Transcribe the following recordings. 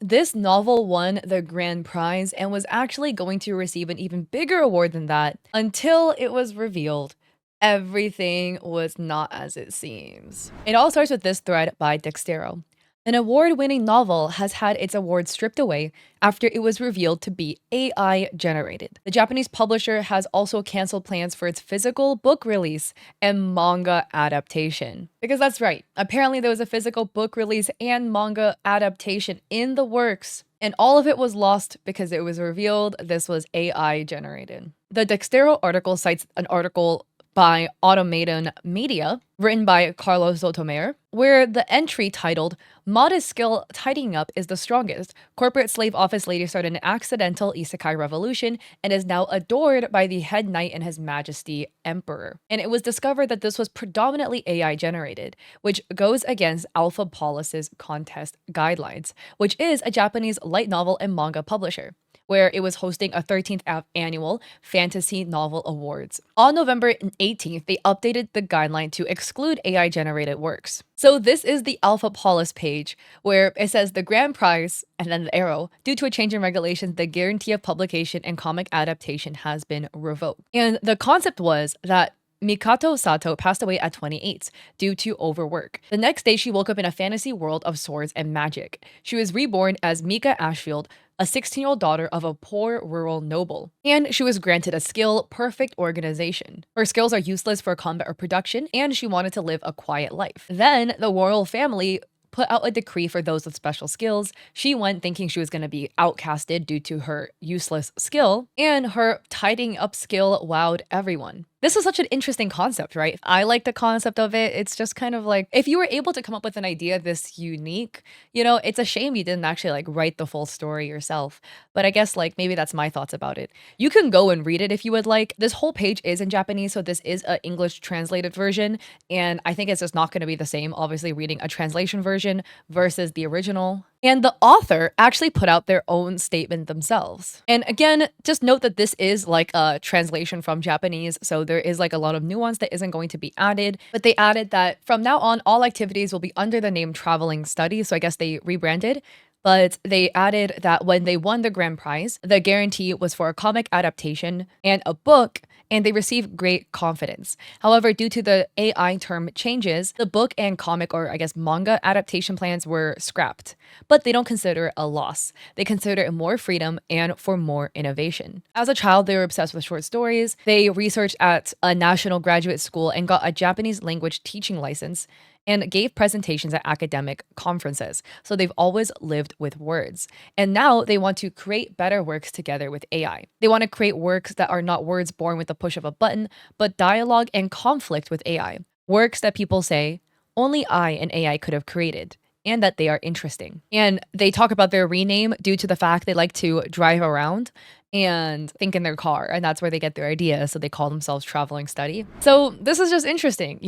This novel won the grand prize and was actually going to receive an even bigger award than that until it was revealed everything was not as it seems. It all starts with this thread by Dextero. An award winning novel has had its award stripped away after it was revealed to be AI generated. The Japanese publisher has also canceled plans for its physical book release and manga adaptation. Because that's right, apparently there was a physical book release and manga adaptation in the works, and all of it was lost because it was revealed this was AI generated. The Dextero article cites an article by Automaton Media, written by Carlos Sotomayor, where the entry titled, Modest Skill Tidying Up is the Strongest. Corporate slave office lady started an accidental isekai revolution and is now adored by the head knight and his majesty emperor. And it was discovered that this was predominantly AI generated, which goes against Alpha Polis's contest guidelines, which is a Japanese light novel and manga publisher, where it was hosting a 13th annual Fantasy Novel Awards. On November 18th, they updated the guideline to exclude AI-generated works. So this is the Alpha Polis page, where it says the grand prize, and then the arrow, due to a change in regulations, the guarantee of publication and comic adaptation has been revoked. And the concept was that Mikato Sato passed away at 28 due to overwork. The next day, she woke up in a fantasy world of swords and magic. She was reborn as Mika Ashfield, a 16-year-old daughter of a poor rural noble, and she was granted a skill, perfect organization. Her skills are useless for combat or production, and she wanted to live a quiet life. Then the royal family put out a decree for those with special skills. She went thinking she was going to be outcasted due to her useless skill, and her tidying up skill wowed everyone. This is such an interesting concept, right? I like the concept of it. It's just kind of like, if you were able to come up with an idea this unique, it's a shame you didn't actually like write the full story yourself. But I guess like maybe that's my thoughts about it. You can go and read it if you would like. This whole page is in Japanese, so this is an English translated version. And I think it's just not going to be the same, obviously, reading a translation version versus the original. And the author actually put out their own statement themselves. And again, just note that this is like a translation from Japanese, so there is like a lot of nuance that isn't going to be added. But they added that from now on, all activities will be under the name Traveling Studies. So I guess they rebranded. But they added that when they won the grand prize, the guarantee was for a comic adaptation and a book, and they received great confidence. However, due to the AI term changes, the book and comic, or I guess manga adaptation plans were scrapped. But they don't consider it a loss. They consider it more freedom and for more innovation. As a child, they were obsessed with short stories. They researched at a national graduate school and got a Japanese language teaching license, and gave presentations at academic conferences. So they've always lived with words. And now they want to create better works together with AI. They want to create works that are not words born with the push of a button, but dialogue and conflict with AI. Works that people say, only I and AI could have created, and that they are interesting. And they talk about their rename due to the fact they like to drive around and think in their car, and that's where they get their ideas, so they call themselves Traveling Study. So this is just interesting,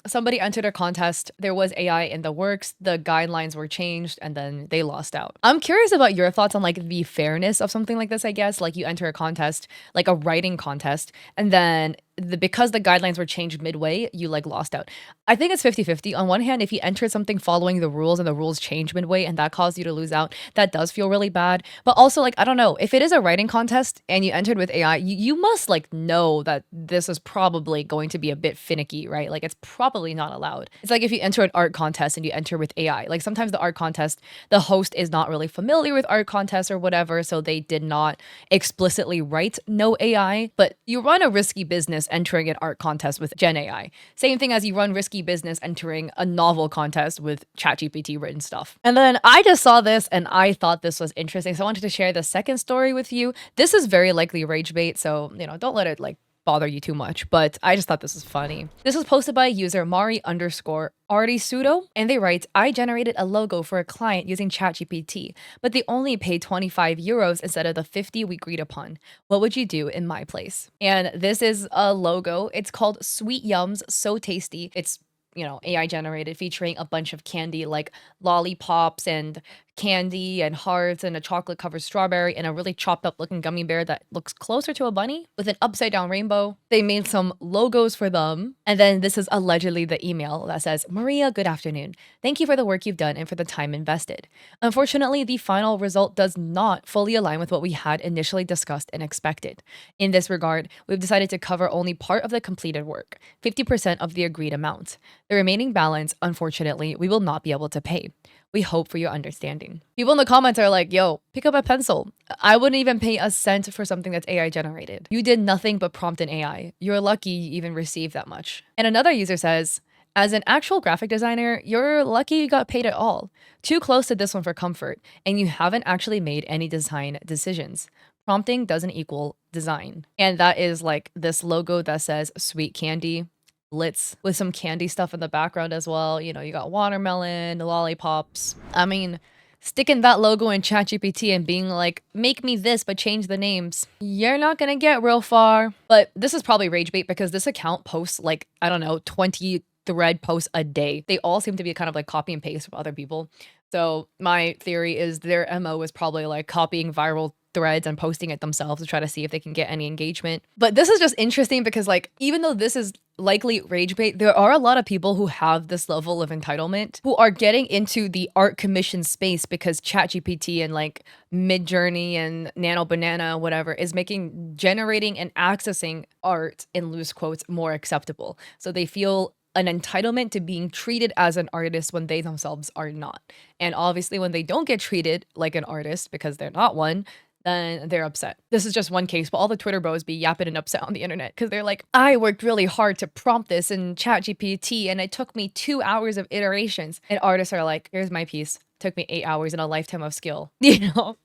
somebody entered a contest, there was AI in the works, the guidelines were changed, and then they lost out. I'm curious about your thoughts on like the fairness of something like this. I guess like you enter a contest, like a writing contest, and then because the guidelines were changed midway, you like lost out. I think it's 50-50. On one hand, if you entered something following the rules and the rules change midway and that caused you to lose out, that does feel really bad. But also, like, I don't know, if it is a writing contest and you entered with AI, you must like know that this is probably going to be a bit finicky, right? Like it's probably not allowed. It's like if you enter an art contest and you enter with AI, like sometimes the art contest, the host is not really familiar with art contests or whatever, so they did not explicitly write no AI, but you run a risky business entering an art contest with Gen AI. Same thing as you run risky business entering a novel contest with ChatGPT written stuff. And then I just saw this and I thought this was interesting. So I wanted to share the second story with you. This is very likely rage bait, so don't let it like bother you too much, but I just thought this was funny. This was posted by user Mari_Artisudo, and they write, I generated a logo for a client using ChatGPT, but they only paid 25 euros instead of the 50 we agreed upon. What would you do in my place? And this is a logo. It's called Sweet Yums So Tasty. It's AI generated, featuring a bunch of candy like lollipops and candy and hearts and a chocolate covered strawberry and a really chopped up looking gummy bear that looks closer to a bunny with an upside down rainbow. They made some logos for them. And then this is allegedly the email that says, Maria, good afternoon. Thank you for the work you've done and for the time invested. Unfortunately, the final result does not fully align with what we had initially discussed and expected. In this regard, we've decided to cover only part of the completed work, 50% of the agreed amount. The remaining balance, unfortunately, we will not be able to pay. We hope for your understanding. People in the comments are like, yo, pick up a pencil. I wouldn't even pay a cent for something that's AI generated. You did nothing but prompt an AI. You're lucky you even received that much. And another user says, as an actual graphic designer, you're lucky you got paid at all. Too close to this one for comfort, and you haven't actually made any design decisions. Prompting doesn't equal design. And that is like this logo that says sweet candy, Litz, with some candy stuff in the background as well. You know, you got watermelon, lollipops. I mean, sticking that logo in ChatGPT and being like, make me this, but change the names. You're not gonna get real far. But this is probably rage bait because this account posts like, I don't know, 20 thread posts a day. They all seem to be kind of like copy and paste from other people. So my theory is their MO is probably like copying viral threads and posting it themselves to try to see if they can get any engagement. But this is just interesting because like, even though this is likely rage bait, there are a lot of people who have this level of entitlement who are getting into the art commission space because ChatGPT and like Midjourney and Nano Banana, whatever, is making generating and accessing art in loose quotes more acceptable. So they feel an entitlement to being treated as an artist when they themselves are not. And obviously when they don't get treated like an artist because they're not one, then they're upset. This is just one case, but all the Twitter bros be yapping and upset on the internet because they're like, I worked really hard to prompt this in ChatGPT and it took me 2 hours of iterations. And artists are like, here's my piece. Took me 8 hours and a lifetime of skill, you know?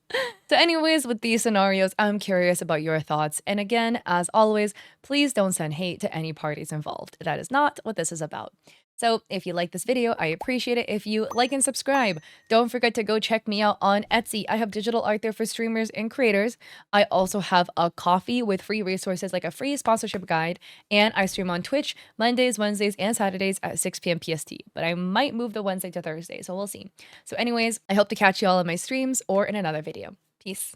So anyways, with these scenarios, I'm curious about your thoughts. And again, as always, please don't send hate to any parties involved. That is not what this is about. So if you like this video, I appreciate it if you like and subscribe. Don't forget to go check me out on Etsy. I have digital art there for streamers and creators. I also have a coffee with free resources like a free sponsorship guide. And I stream on Twitch Mondays, Wednesdays, and Saturdays at 6 p.m. PST. But I might move the Wednesday to Thursday, so we'll see. So anyways, I hope to catch you all in my streams or in another video. Peace.